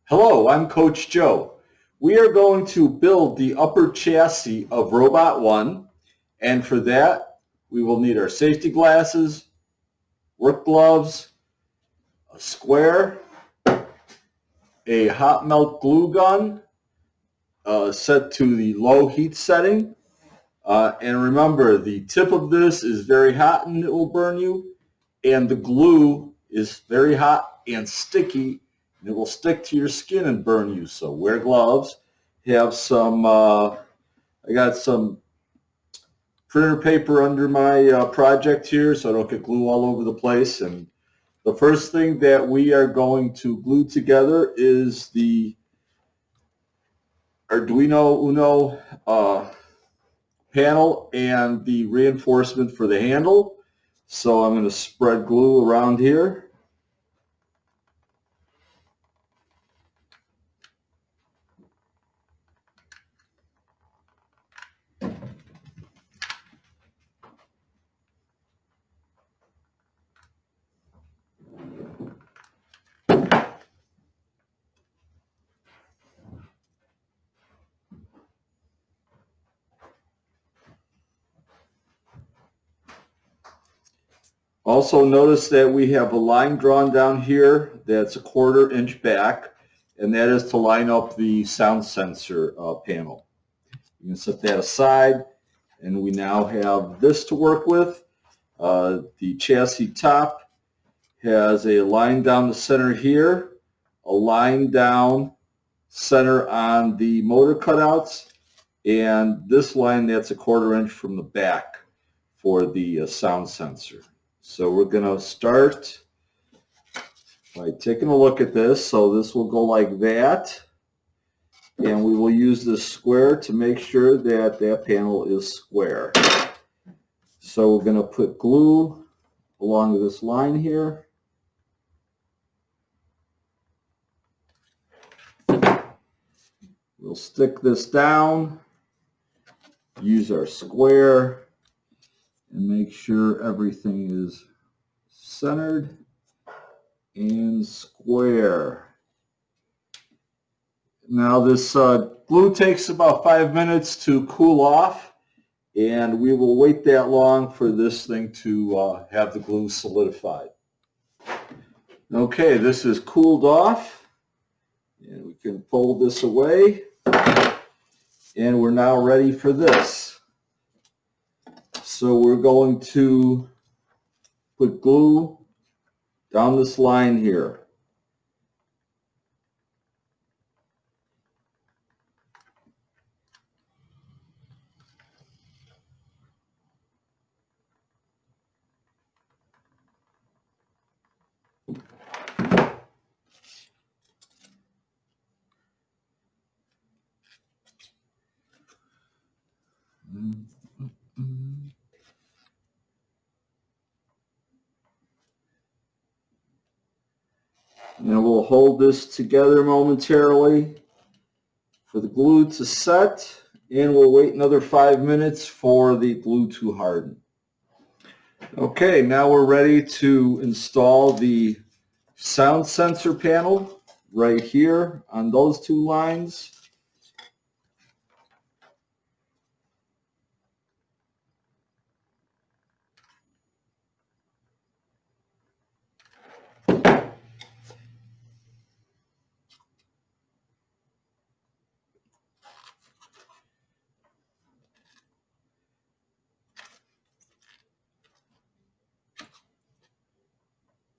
Hello, I'm Coach Joe. We are going to build the upper chassis of Robot 1, and for that, we will need our safety glasses, work gloves, a square, a hot melt glue gun set to the low heat setting. And remember, the tip of this is very hot and it will burn you, and the glue is very hot and sticky, and it will stick to your skin and burn you. So wear gloves. Have some, I got some printer paper under my project here so I don't get glue all over the place. And the first thing that we are going to glue together is the Arduino Uno panel and the reinforcement for the handle. So I'm going to spread glue around here. Also notice that we have a line drawn down here that's a 1/4 inch back, and that is to line up the sound sensor panel. You can set that aside, and we now have this to work with. The chassis top has a line down the center here, a line down center on the motor cutouts, and this line that's a 1/4 inch from the back for the sound sensor. So we're going to start by taking a look at this. So this will go like that, and we will use this square to make sure that that panel is square. So we're going to put glue along this line here. We'll stick this down, use our square, and make sure everything is centered and square. Now this glue takes about 5 minutes to cool off, and we will wait that long for this thing to have the glue solidified. Okay, this is cooled off, and we can fold this away, and we're now ready for this. So we're going to put glue down this line here. And we'll hold this together momentarily for the glue to set, and we'll wait another 5 minutes for the glue to harden. Okay, now we're ready to install the sound sensor panel right here on those two lines.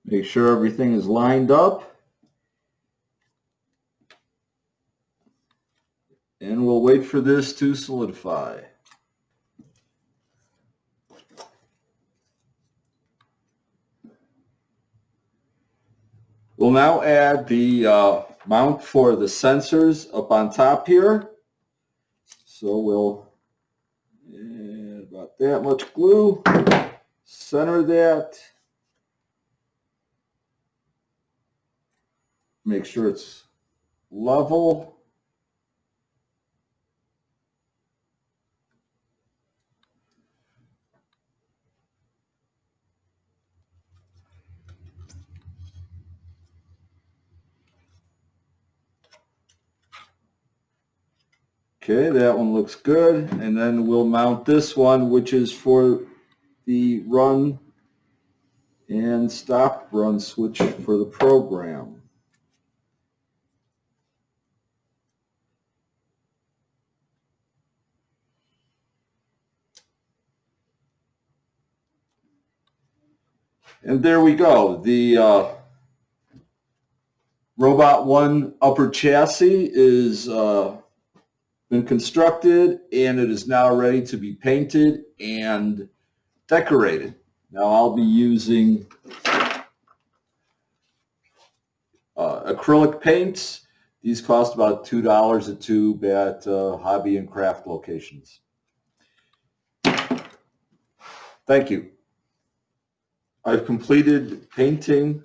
Make sure everything is lined up, and we'll wait for this to solidify. We'll now add the mount for the sensors up on top here. So we'll add about that much glue, center that, make sure it's level. Okay, that one looks good. And then we'll mount this one, which is for the run and stop run switch for the program. And there we go. The Robot One upper chassis is been constructed, and it is now ready to be painted and decorated. Now I'll be using acrylic paints. These cost about $2 a tube at hobby and craft locations. Thank you. I've completed painting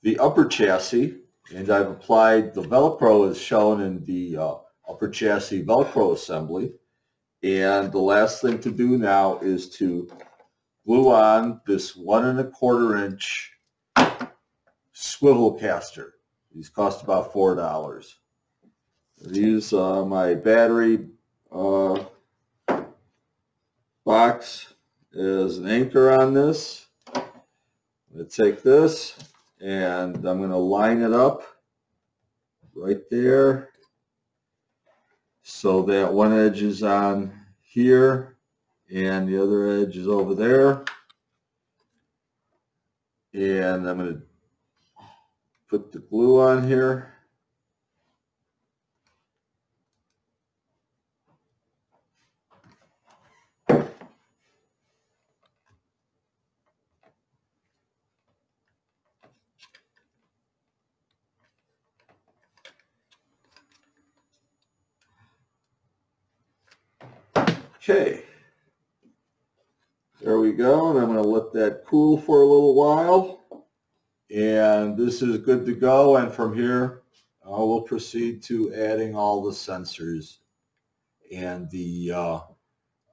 the upper chassis, and I've applied the Velcro as shown in the upper chassis Velcro assembly. And the last thing to do now is to glue on this 1 1/4 inch swivel caster. These cost about $4. These my battery box is an anchor on this. I'm going to take this and I'm going to line it up right there so that one edge is on here and the other edge is over there. And I'm going to put the glue on here. Okay, there we go, and I'm going to let that cool for a little while, and this is good to go. And from here we'll proceed to adding all the sensors and the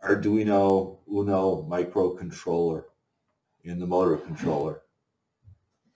Arduino Uno microcontroller and the motor controller.